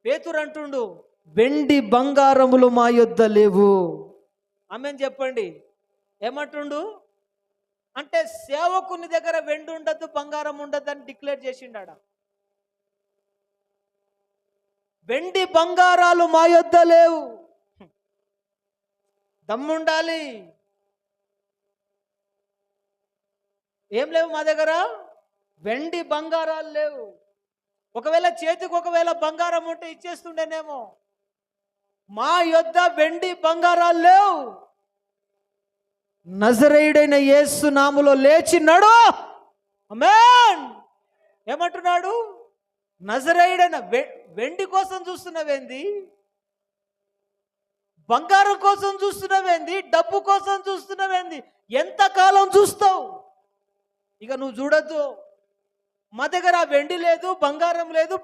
పేతురు అంటుండు, వెండి బంగారములు మా యొద్ద లేవు. ఆమెన్ చెప్పండి. ఏమంటుండు అంటే సేవకుని దగ్గర వెండి ఉండద్దు, బంగారం ఉండద్దు అని డిక్లేర్ చేసిండాడ. వెండి బంగారాలు మా యొద్ద లేవు. దమ్ముండాలి. ఏం లేవు మా దగ్గర, వెండి బంగారాలు లేవు. ఒకవేళ చేతికి ఒకవేళ బంగారం ఉంటే ఇచ్చేస్తుండేనేమో. మా యొద్ద వెండి బంగారాలు లేవు. నజరేయుడైన యేసు నామములో లేచి నడు. ఆమేన్. ఏమంటున్నాడు? నజరేయుడైన వెండి కోసం చూస్తున్నావేంది? బంగారం కోసం చూస్తున్నావేంది? డబ్బు కోసం చూస్తున్నావేంది? ఎంతకాలం చూస్తావు? ఇక నువ్వు చూడద్దు. మా దగ్గర వెండి లేదు, బంగారం లేదు,